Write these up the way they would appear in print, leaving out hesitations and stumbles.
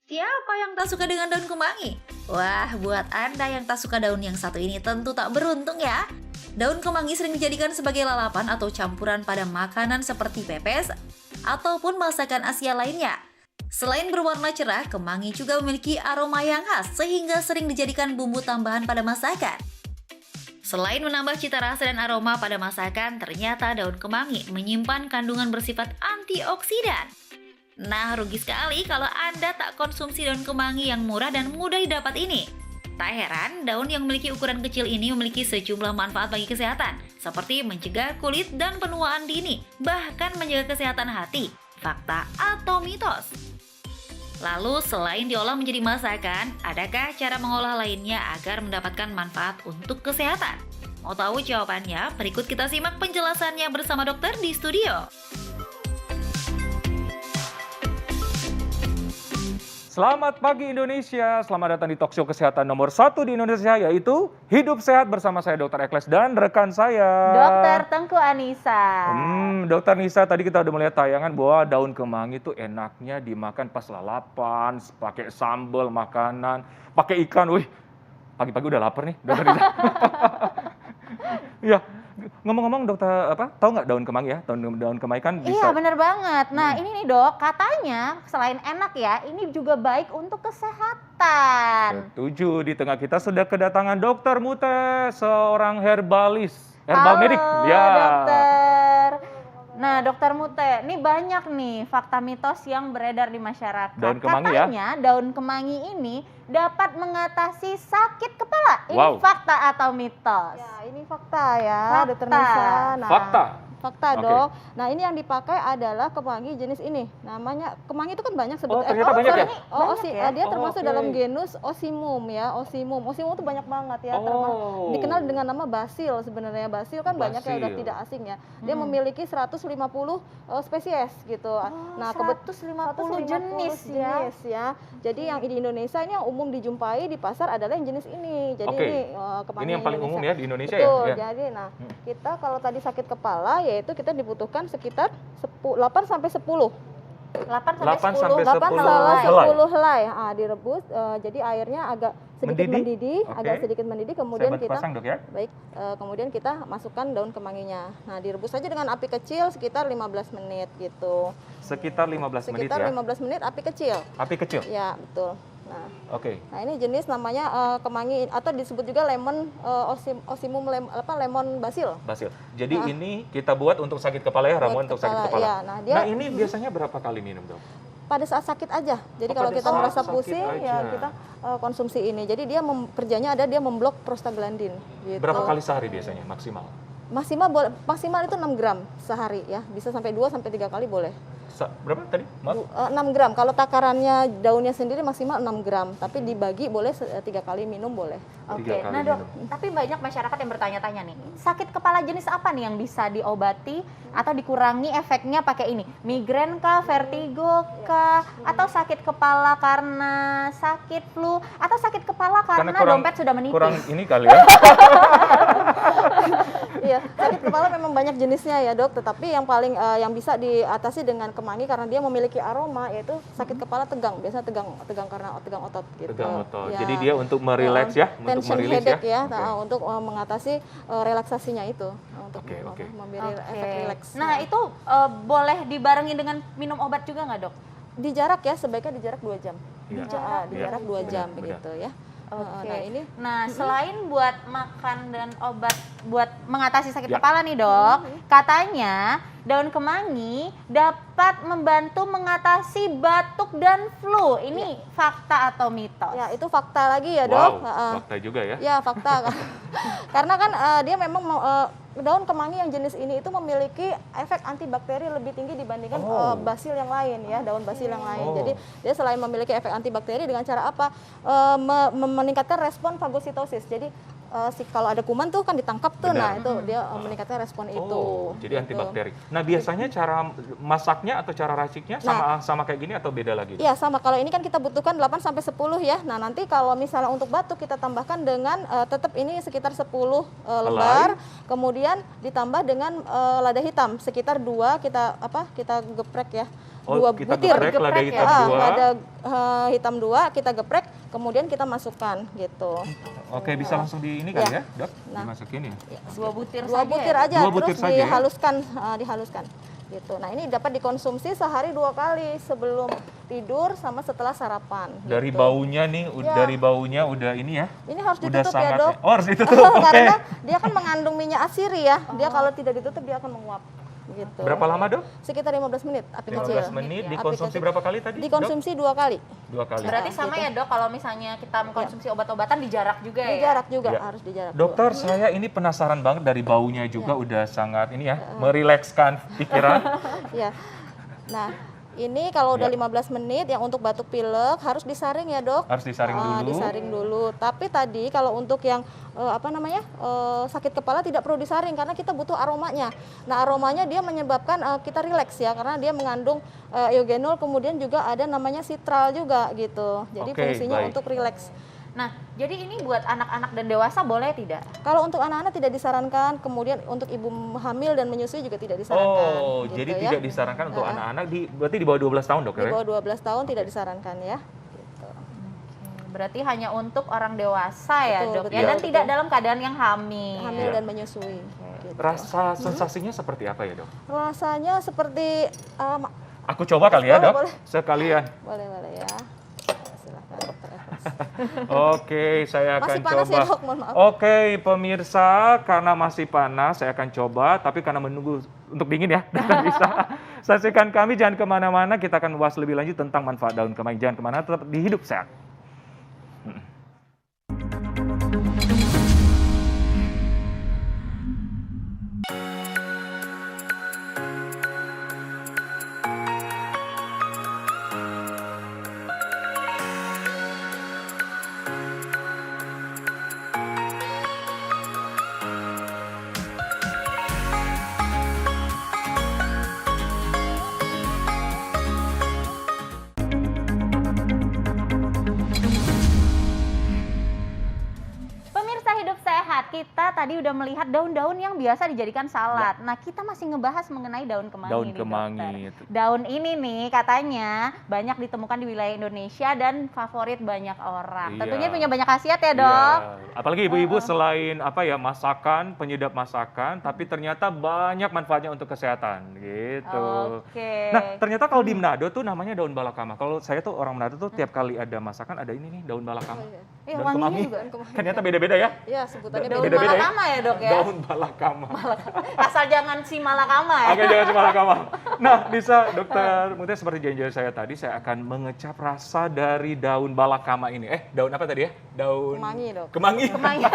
Siapa yang tak suka dengan daun kemangi? Wah, buat Anda yang tak suka daun yang satu ini tentu tak beruntung ya. Daun kemangi sering dijadikan sebagai lalapan atau campuran pada makanan seperti pepes ataupun masakan Asia lainnya. Selain berwarna cerah, kemangi juga memiliki aroma yang khas sehingga sering dijadikan bumbu tambahan pada masakan. Selain menambah cita rasa dan aroma pada masakan, ternyata daun kemangi menyimpan kandungan bersifat antioksidan. Nah, rugi sekali kalau Anda tak konsumsi daun kemangi yang murah dan mudah didapat ini. Tak heran, daun yang memiliki ukuran kecil ini memiliki sejumlah manfaat bagi kesehatan, seperti mencegah kulit dan penuaan dini, bahkan menjaga kesehatan hati. Fakta atau mitos? Lalu, selain diolah menjadi masakan, adakah cara mengolah lainnya agar mendapatkan manfaat untuk kesehatan? Mau tahu jawabannya? Berikut kita simak penjelasannya bersama dokter di studio. Selamat pagi Indonesia, selamat datang di talkshow kesehatan nomor 1 di Indonesia, yaitu Hidup Sehat bersama saya Dr. Ekles dan rekan saya Dokter Tengku Anissa. Dokter Nisa, tadi kita udah melihat tayangan bahwa daun kemangi itu enaknya dimakan pas lalapan, pakai sambal makanan, pakai ikan. Wih, pagi-pagi udah lapar nih, Dokter Nisa. Ya, ngomong-ngomong dokter tahu nggak daun kemangi ya? Daun kemangi kan bisa. Iya bener banget. Nah ini nih dok, katanya selain enak ya, ini juga baik untuk kesehatan. Setuju, di tengah kita sudah kedatangan Dokter Mute, seorang herbal medik. Ya. Dokter. Nah dokter Mute, ini banyak nih fakta mitos yang beredar di masyarakat. Daun kemangi ya? Katanya daun kemangi ini dapat mengatasi sakit kepala. Ini Wow. fakta atau mitos? Ya, ini fakta ya, Dokter Fakta. Nisa. Nah, Fakta. fakta Oke. dok. Nah ini yang dipakai adalah kemangi jenis ini. Namanya kemangi itu kan banyak Oh, ternyata banyak ya? Banyak ya? Dia Oh, termasuk oke. dalam genus Osimum ya. Osimum itu banyak banget ya. Oh. Dikenal dengan nama basil sebenarnya. Basil kan banyak yang udah Basil. tidak asing ya. Dia memiliki 150 spesies gitu. Nah, 150 jenis ya. ya. Jadi yang di Indonesia ini yang umum dijumpai di pasar adalah yang jenis ini. Jadi Oke. ini kemangi Ini yang paling umum ya di Indonesia Betul, ya? jadi kita kalau tadi sakit kepala yaitu kita dibutuhkan sekitar 8 sampai 10. 8 8 sampai 10. sampai 8 10 sampai helai. 10 helai. Direbus jadi airnya agak sedikit mendidih, Oke. agak sedikit mendidih Saya kemudian bantu kita pasang dok ya? baik kemudian kita masukkan daun kemanginya. Nah, direbus saja dengan api kecil sekitar 15 menit gitu. Sekitar 15 menit Sekitar ya? 15 menit api kecil. Api kecil? Ya, betul. Nah, Oke. ini jenis namanya kemangi atau disebut juga lemon osimum lemon basil. Basil. Jadi ini kita buat untuk sakit kepala ya, ramuan untuk sakit kepala. Ya, nah, dia ini biasanya berapa kali minum dok? pada saat sakit aja. Jadi Oh, kalau pada kita saat merasa sakit pusing aja. ya kita konsumsi ini. Jadi dia kerjanya ada dia memblok prostaglandin gitu. Berapa kali sehari biasanya maksimal? Maksimal itu 6 gram sehari ya. Bisa sampai 2 sampai 3 kali boleh. Berapa tadi? Maaf. 6 gram. Kalau takarannya daunnya sendiri maksimal 6 gram, tapi dibagi boleh 3 kali minum boleh. Oke, 3 kali nah dok, minum. tapi banyak masyarakat yang bertanya-tanya nih, sakit kepala jenis apa nih yang bisa diobati atau dikurangi efeknya pakai ini? Migrain kah, vertigo kah, atau sakit kepala karena sakit flu, atau sakit kepala karena dompet sudah menipis? Kurang ini kali ya. Iya, sakit kepala memang banyak jenisnya ya dok, tetapi yang paling yang bisa diatasi dengan kemangi karena dia memiliki aroma yaitu sakit kepala tegang, biasa tegang karena tegang otot gitu. Tegang otot. Ya. Jadi dia untuk merileks ya, untuk Tension merilis ya. headache ya, Oke. untuk mengatasi relaksasinya itu, untuk Oke. memberi Oke. efek rileks. Nah itu boleh dibarengi dengan minum obat juga nggak dok? Di jarak ya, sebaiknya di jarak 2 jam. Iya. Di Iya. jarak 2 jam Benar. begitu ya. Oke. Nah ini Nah, selain buat makan dan obat buat mengatasi sakit Ya. kepala nih, Dok, katanya daun kemangi dapat membantu mengatasi batuk dan flu. Ini fakta atau mitos? ya itu fakta lagi ya dok. Wow, fakta juga ya. Ya fakta. Karena kan dia memang daun kemangi yang jenis ini itu memiliki efek antibakteri lebih tinggi dibandingkan basil yang lain ya, daun basil yang lain. Oh. Jadi dia selain memiliki efek antibakteri dengan cara apa? Meningkatkan respon fagositosis. Jadi kalau ada kuman tuh kan ditangkap tuh, Benar. nah itu dia meningkatkan respon itu. Jadi gitu. antibakteri. Nah, biasanya cara masaknya atau cara raciknya sama kayak gini atau beda lagi? Iya sama, kalau ini kan kita butuhkan 8 sampai 10 ya. Nah nanti kalau misalnya untuk batuk kita tambahkan dengan tetap ini sekitar 10 lembar, kemudian ditambah dengan lada hitam sekitar 2 kita geprek ya. Oh, dua kita butir. geprek lada Geprek hitam ya. dua. Lada hitam 2 kita geprek, kemudian kita masukkan gitu. Oke, bisa langsung di ini kali Ya. ya, Dok? Nah. Dimasukin ya? 2 butir Dua saja butir ya? aja, Dua butir terus saja ya? dihaluskan gitu. Nah ini dapat dikonsumsi sehari 2 kali, sebelum tidur sama setelah sarapan. Dari gitu. baunya nih, Ya. dari baunya udah ini ya? Ini harus Udah ditutup ya sangat dok. Oh, harus ditutup, oke. Karena dia kan mengandung minyak asiri ya. Dia kalau tidak ditutup dia akan menguap. Gitu. Berapa lama, Dok? Sekitar 15 menit api 15 kecil. menit, Api dikonsumsi kecil. berapa kali tadi, Dok? Dikonsumsi 2 kali. 2 kali. Berarti sama gitu. ya dok, kalau misalnya kita mengkonsumsi obat-obatan dijarak juga ya? Dijarak juga, Ya. harus dijarak. Dokter, saya ini penasaran banget dari baunya juga udah sangat ini ya, merilekskan pikiran. Ya. Nah, ini kalau udah Ya. 15 menit yang untuk batuk pilek harus disaring ya, Dok. Harus disaring dulu. Disaring dulu. Tapi tadi kalau untuk yang sakit kepala tidak perlu disaring karena kita butuh aromanya. Nah, aromanya dia menyebabkan kita rileks ya karena dia mengandung eugenol, kemudian juga ada namanya sitral juga gitu. Jadi Oke, fungsinya baik. untuk rileks. Nah, jadi ini buat anak-anak dan dewasa boleh tidak? Kalau untuk anak-anak tidak disarankan, kemudian untuk ibu hamil dan menyusui juga tidak disarankan. Oh, gitu jadi ya. tidak disarankan untuk anak-anak berarti di bawah 12 tahun, Dok Di ya? bawah 12 tahun tidak disarankan ya. Gitu. Berarti hanya untuk orang dewasa ya Betul, dok ya? betul, Dan betul. tidak dalam keadaan yang hamil. Hamil Iya. dan menyusui. Gitu. Rasa sensasinya seperti apa ya, Dok? Rasanya seperti Aku coba kali ya, Boleh, Dok. boleh. Sekalian. boleh ya. Silakan dokter Evans. Oke, saya akan Masih panas coba. ya, Dok? Mohon maaf. Oke, pemirsa, karena masih panas, saya akan coba. Tapi karena menunggu untuk dingin ya, dan bisa saksikan kami. Jangan kemana-mana, kita akan bahas lebih lanjut tentang manfaat daun kemangi. Jangan kemana, tetap di Hidup Sehat. Pemirsa Hidup Sehat, kita tadi udah melihat daun-daun yang biasa dijadikan salad. Nah, kita masih ngebahas mengenai daun kemangi Daun nih, kemangi. dokter. Daun ini nih katanya banyak ditemukan di wilayah Indonesia dan favorit banyak orang. Iya. Tentunya punya banyak khasiat ya, Dok. Iya. Apalagi ibu-ibu selain masakan, penyedap masakan, tapi ternyata banyak manfaatnya untuk kesehatan gitu. Oke. Nah, ternyata kalau di Manado tuh namanya daun balakama. Kalau saya tuh orang Manado tuh tiap kali ada masakan ada ini nih daun balakama. Iya, Daun wanginya kemangi. juga. Ternyata beda-beda ya. Ya, sebutannya Daun Beda-beda ya? malakama ya, Dok ya? Daun balakama. Asal jangan si malakama ya. Oke, jangan cuma balakama. Nah, bisa dokter, mungkin seperti janji saya tadi, saya akan mengecap rasa dari daun balakama ini. Daun apa tadi ya? Daun Kemangi, Dok. Kemangi. Kemangi.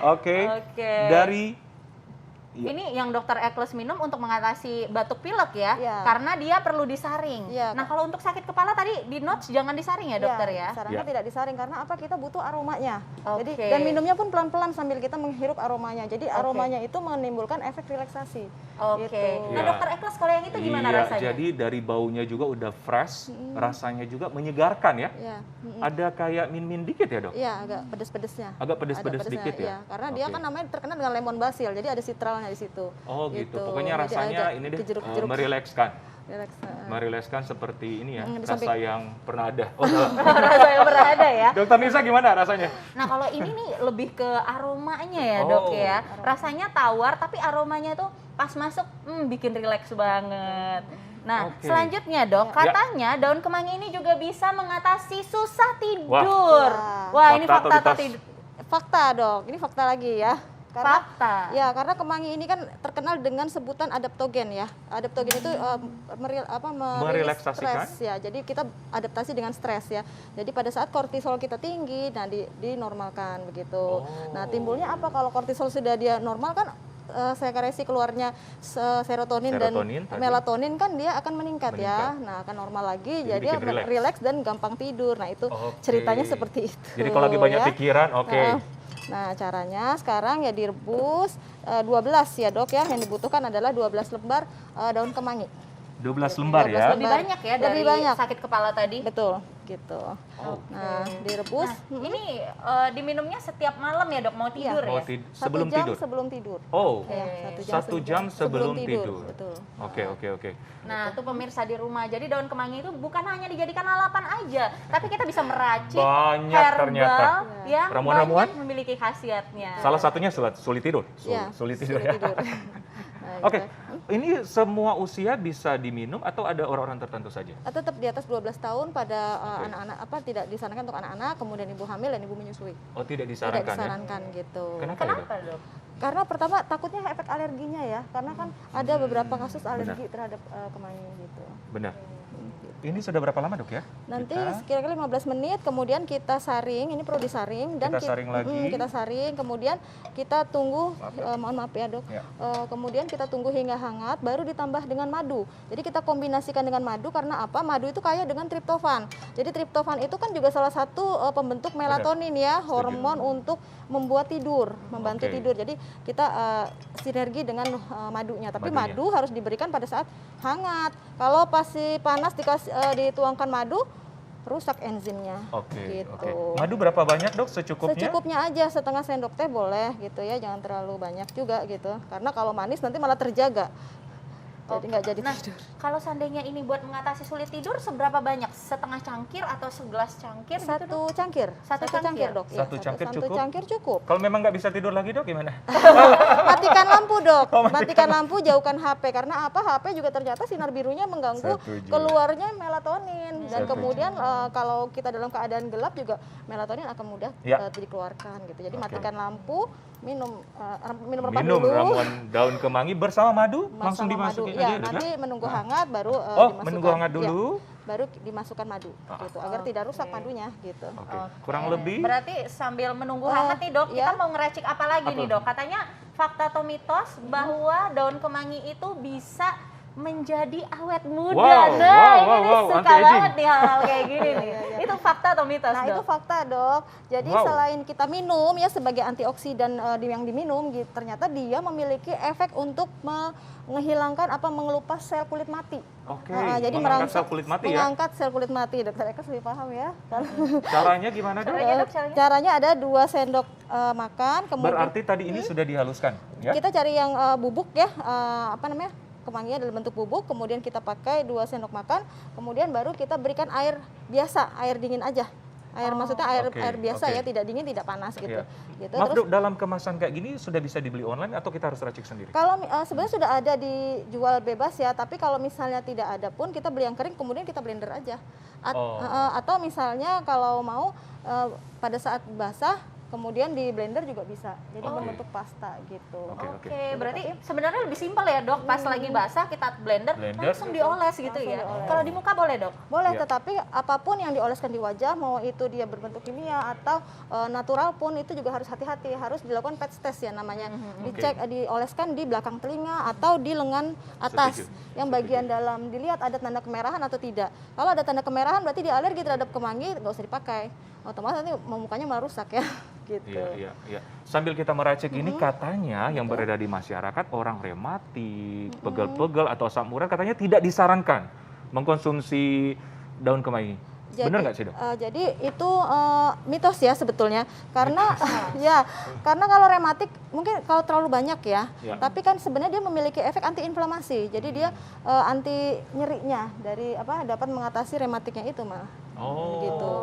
Oke. Oke. Dari Iya. Ini yang dokter Ekles minum untuk mengatasi batuk pilek ya, Iya. karena dia perlu disaring. Iya. Nah kalau untuk sakit kepala tadi di notes jangan disaring ya dokter ya. Sarannya Ya. tidak disaring karena apa? Kita butuh aromanya. Jadi Oke. dan minumnya pun pelan-pelan sambil kita menghirup aromanya. Jadi aromanya itu menimbulkan efek relaksasi. Oke. Gitu. Nah Iya. dokter Ekles kalau yang itu gimana Iya, rasanya? jadi dari baunya juga udah fresh, rasanya juga menyegarkan ya. Ya. Ada kayak min-min dikit ya, Dok? Iya, agak pedes-pedesnya. Agak pedes-pedes Ada pedesnya, dikit ya? iya. Karena dia Oke. kan namanya terkenal dengan lemon basil, jadi ada sitralnya di situ. Oh gitu. Gitu. Pokoknya Jadi rasanya ada ini deh kejeruk-jeruk. merilekskan. Relax. Merilekskan seperti ini ya, di rasa samping- yang pernah ada. Oh, salah. Rasa yang berada ya. Dokter Nisa gimana rasanya? Nah kalau ini nih lebih ke aromanya ya Oh. dok ya. Rasanya tawar tapi aromanya tuh pas masuk bikin rileks banget. Nah Oke. selanjutnya dok, Ya. katanya daun kemangi ini juga bisa mengatasi susah tidur. Wah. Wah ini Fakta atau fakta atau mitos? tidak? Fakta, Dok. Ini fakta lagi ya. Karena Fakta. ya karena kemangi ini kan terkenal dengan sebutan adaptogen ya. Adaptogen itu Merelaksasikan? stres ya. Jadi kita adaptasi dengan stres ya. Jadi pada saat kortisol kita tinggi, nah dinormalkan begitu. Nah timbulnya apa kalau kortisol sudah dia normal kan sekresi keluarnya serotonin dan Serotonin tadi. melatonin kan dia akan meningkat ya. Meningkat. Nah akan normal lagi, Jadi jadi bikin rileks. rileks dan gampang tidur. Nah itu Oke. ceritanya seperti itu. Jadi kalau lagi banyak ya. pikiran, oke. Nah, caranya sekarang ya direbus 12 ya, Dok ya. Yang dibutuhkan adalah 12 lembar daun kemangi. 12 lembar 12 ya. Lebih banyak ya dari Lebih banyak. sakit kepala tadi. Betul. gitu. Oh. Nah, direbus. Nah, ini diminumnya setiap malam ya dok, mau tidur Mau ya? sebelum 1 jam tidur. sebelum tidur. Oh, Ya, 1 jam sebelum tidur. Betul. Oke. Nah, tuh pemirsa di rumah. Jadi daun kemangi itu bukan hanya dijadikan lalapan aja, tapi kita bisa meracik Banyak herbal ternyata. yang Ramuan-ramuan? banyak memiliki khasiatnya. Salah satunya sulit tidur. Iya, Sulit tidur sulit ya. tidur. Nah, Oke, gitu. ini semua usia bisa diminum atau ada orang-orang tertentu saja? Tetap di atas 12 tahun pada Oke. anak-anak tidak disarankan untuk anak-anak, kemudian ibu hamil dan ibu menyusui. Oh, tidak Tidak disarankan ya? disarankan gitu. Kenapa ya, Dok? Kenapa dok? Karena pertama takutnya efek alerginya ya, karena kan ada beberapa kasus alergi terhadap kemangi gitu. Benar. Ini sudah berapa lama, Dok ya? Nanti Kita- kira-kira 15 menit, kemudian kita saring, ini perlu disaring dan Kita saring lagi. kita saring, kemudian kita tunggu, mohon maaf ya dok, Ya. kemudian kita tunggu hingga hangat, baru ditambah dengan madu. Jadi kita kombinasikan dengan madu karena apa? Madu itu kaya dengan triptofan. Jadi triptofan itu kan juga salah satu pembentuk melatonin ya, hormon untuk membuat tidur, membantu Oke. tidur. Jadi kita sinergi dengan madunya. Tapi Madunya. madu harus diberikan pada saat hangat. Kalau pasti panas dituangkan madu, rusak enzimnya. Oke, Gitu. oke. Madu berapa banyak, Dok? Secukupnya? Secukupnya aja, setengah sendok teh boleh gitu ya, jangan terlalu banyak juga gitu. Karena kalau manis nanti malah terjaga. Jadi nggak jadi Nah, tidur. kalau seandainya ini buat mengatasi sulit tidur, seberapa banyak? Setengah cangkir atau segelas cangkir? gitu, Dok? Satu cangkir, Satu cangkir? dok. Satu cangkir satu cukup? cangkir cukup. Kalau memang nggak bisa tidur lagi, Dok, gimana? Matikan lampu dok, Oh, matikan matikan lampu, jauhkan HP. Karena apa? HP juga ternyata sinar birunya mengganggu Setuju. keluarnya melatonin. Dan Setuju. kemudian kalau kita dalam keadaan gelap juga melatonin akan mudah Ya. dikeluarkan gitu. Jadi Oke. matikan lampu, minum rempah Minum dulu. ramuan daun kemangi bersama madu, langsung Sama madu. dimasukin Ya, aja, Dok, nanti ya? menunggu hangat baru Oh, dimasukkan. menunggu hangat Ya, dulu. baru dimasukkan madu gitu agar tidak rusak Oke. madunya gitu. Oke. Oke. Kurang lebih Berarti sambil menunggu hangat nih dok, ya. kita mau ngeracik apa lagi Apa? nih dok? Katanya fakta atau mitos bahwa daun kemangi itu bisa menjadi awet muda. Wow, Nah, wow, ini wow, nih wow, suka anti-aging. banget nih hal-hal kayak gini nih. Itu fakta atau mitos Nah, dok? itu fakta, Dok. Jadi Wow. selain kita minum ya sebagai antioksidan yang diminum gitu, ternyata dia memiliki efek untuk menghilangkan mengelupas sel kulit mati. Oke, Jadi mengangkat sel kulit mati ya. mengangkat sel kulit mati. Dokter Eka lebih paham ya. Caranya gimana, Dok? Caranya dok, caranya? Caranya ada 2 sendok makan, kemudian Berarti tadi ini sudah dihaluskan, ya? kita cari yang bubuk ya, kemanginya dalam bentuk bubuk, kemudian kita pakai 2 sendok makan, kemudian baru kita berikan air biasa, air dingin aja. Maksudnya air Oke, biasa oke. ya, tidak dingin, tidak panas gitu. Iya. Gitu. Maaf, Terus Dok, dalam kemasan kayak gini sudah bisa dibeli online atau kita harus racik sendiri? kalau sebenarnya sudah ada dijual bebas ya, tapi kalau misalnya tidak ada pun kita beli yang kering, kemudian kita blender aja. Oh. Atau misalnya kalau mau pada saat basah, kemudian di blender juga bisa. Jadi Oke. membentuk pasta gitu. Oke. Oke, berarti sebenarnya lebih simpel ya dok. Pas lagi basah kita blender, Blender. langsung dioles gitu Langsung ya. dioles. Kalau di muka boleh dok? Boleh, Iya. tetapi apapun yang dioleskan di wajah, mau itu dia berbentuk kimia atau natural pun itu juga harus hati-hati, harus dilakukan patch test ya namanya. Dicek, dioleskan di belakang telinga atau di lengan atas. Setuju. Yang bagian dalam dilihat ada tanda kemerahan atau tidak. Kalau ada tanda kemerahan berarti dia alergi terhadap kemangi, nggak usah dipakai. Otomatis nanti mukanya merusak ya. Gitu. Iya. Sambil kita meracik ini katanya yang beredar di masyarakat orang rematik, pegel-pegel atau asam urat katanya tidak disarankan mengkonsumsi daun kemangi. Benar nggak sih, Dok? Jadi itu mitos ya sebetulnya, karena ya karena kalau rematik mungkin kalau terlalu banyak ya, Ya. tapi kan sebenarnya dia memiliki efek antiinflamasi, jadi dia anti nyerinya dari dapat mengatasi rematiknya itu mah. Oh. Gitu.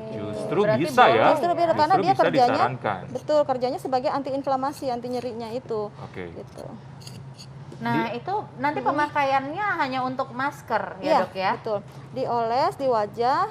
Justru Berarti bisa ya. Justru biar karena dia bisa kerjanya disarankan. betul kerjanya sebagai antiinflamasi, anti nyerinya itu. Oke. Gitu. Nah itu nanti pemakaiannya hanya untuk masker ya Iya, dok ya? betul. Dioles di wajah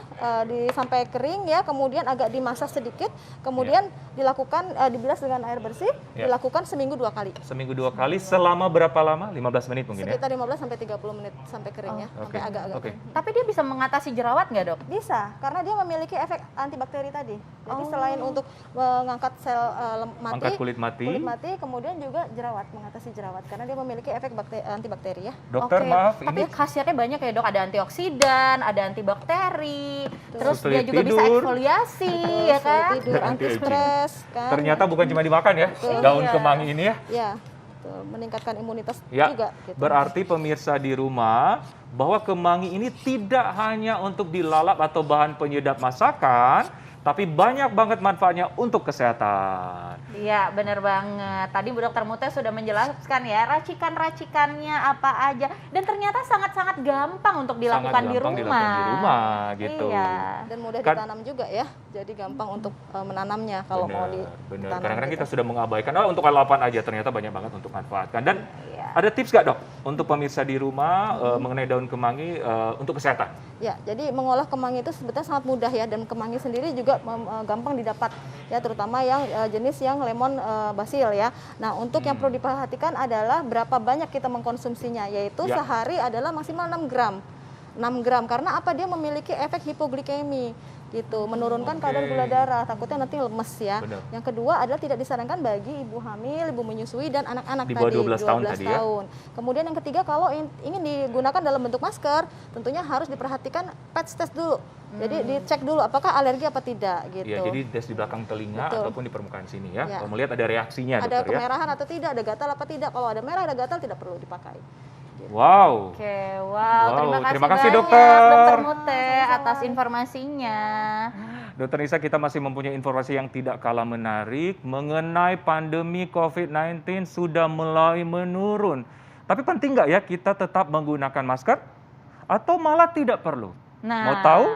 sampai kering ya, kemudian agak dimasak sedikit, kemudian dilakukan dibilas dengan air bersih, Ya. dilakukan seminggu 2 kali. Seminggu 2 kali selama berapa lama? 15 menit mungkin ya? Sekitar 15 sampai 30 menit sampai kering ya, Oke. sampai agak-agak Oke. kering. Tapi dia bisa mengatasi jerawat nggak dok? Bisa, karena dia memiliki efek antibakteri tadi. Jadi Oh. selain untuk mengangkat sel mati, Angkat kulit mati. kemudian juga jerawat, mengatasi jerawat karena dia memiliki efek antibakteri ya. Dokter, Oke. maaf Tapi ini khasiatnya banyak ya dok, ada antioksidan, ada antibakteri, terus dia Sulit juga bisa tidur. Betul, eksfoliasi ya kan? sulit tidur, Anti-aging. anti stres kan. ternyata bukan cuma dimakan ya, daun Iya. kemangi ini ya. Ya. gitu, meningkatkan imunitas Ya, juga. Gitu. berarti pemirsa di rumah bahwa kemangi ini tidak hanya untuk dilalap atau bahan penyedap masakan, tapi banyak banget manfaatnya untuk kesehatan. Iya, bener banget. Tadi Bu Dokter Mutia sudah menjelaskan ya, racikan-racikannya apa aja. Dan ternyata sangat-sangat gampang untuk dilakukan Sangat di gampang rumah. dilakukan di rumah gitu. Iya. Dan mudah Kan- ditanam juga ya, jadi gampang untuk menanamnya kalau mau Bener. ditanam. Kadang-kadang gitu. kita sudah mengabaikan, untuk lalapan aja, ternyata banyak banget untuk manfaatkan. Dan Iya. ada tips nggak dok untuk pemirsa di rumah mengenai daun kemangi untuk kesehatan? Ya, jadi mengolah kemangi itu sebetulnya sangat mudah ya, dan kemangi sendiri juga gampang didapat ya, terutama yang jenis yang lemon basil ya. Nah, untuk yang perlu diperhatikan adalah berapa banyak kita mengkonsumsinya, yaitu Ya. sehari adalah maksimal 6 gram. 6 gram karena apa, dia memiliki efek hipoglikemi gitu, menurunkan kadar gula darah, takutnya nanti lemes ya. Benar. Yang kedua adalah tidak disarankan bagi ibu hamil, ibu menyusui dan anak-anak Di bawah tadi 12 tahun tadi ya. tahun. Kemudian yang ketiga, kalau ingin digunakan dalam bentuk masker, tentunya harus diperhatikan patch test dulu. Jadi dicek dulu apakah alergi apa tidak gitu. Ya, jadi tes di belakang telinga Betul. ataupun di permukaan sini ya. Ya. Kalau melihat ada reaksinya Ada dokter ya. kemerahan atau tidak, ada gatal apa tidak. Kalau ada merah, ada gatal, tidak perlu dipakai. Wow. Oke, wow, Wow, terima terima kasih, kasih dokter. banyak Dokter Mutia atas informasinya. Dokter Nisa, kita masih mempunyai informasi yang tidak kalah menarik mengenai pandemi COVID-19 sudah mulai menurun. Tapi penting nggak ya kita tetap menggunakan masker atau malah tidak perlu? Nah, Mau tahu?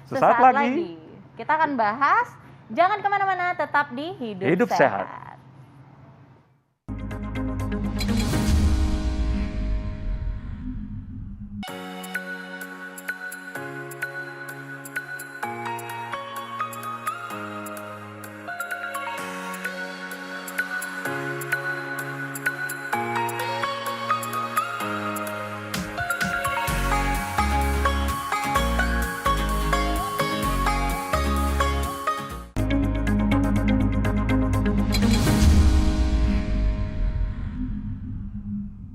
Sesaat lagi. Kita akan bahas, jangan kemana-mana, tetap di Hidup sehat.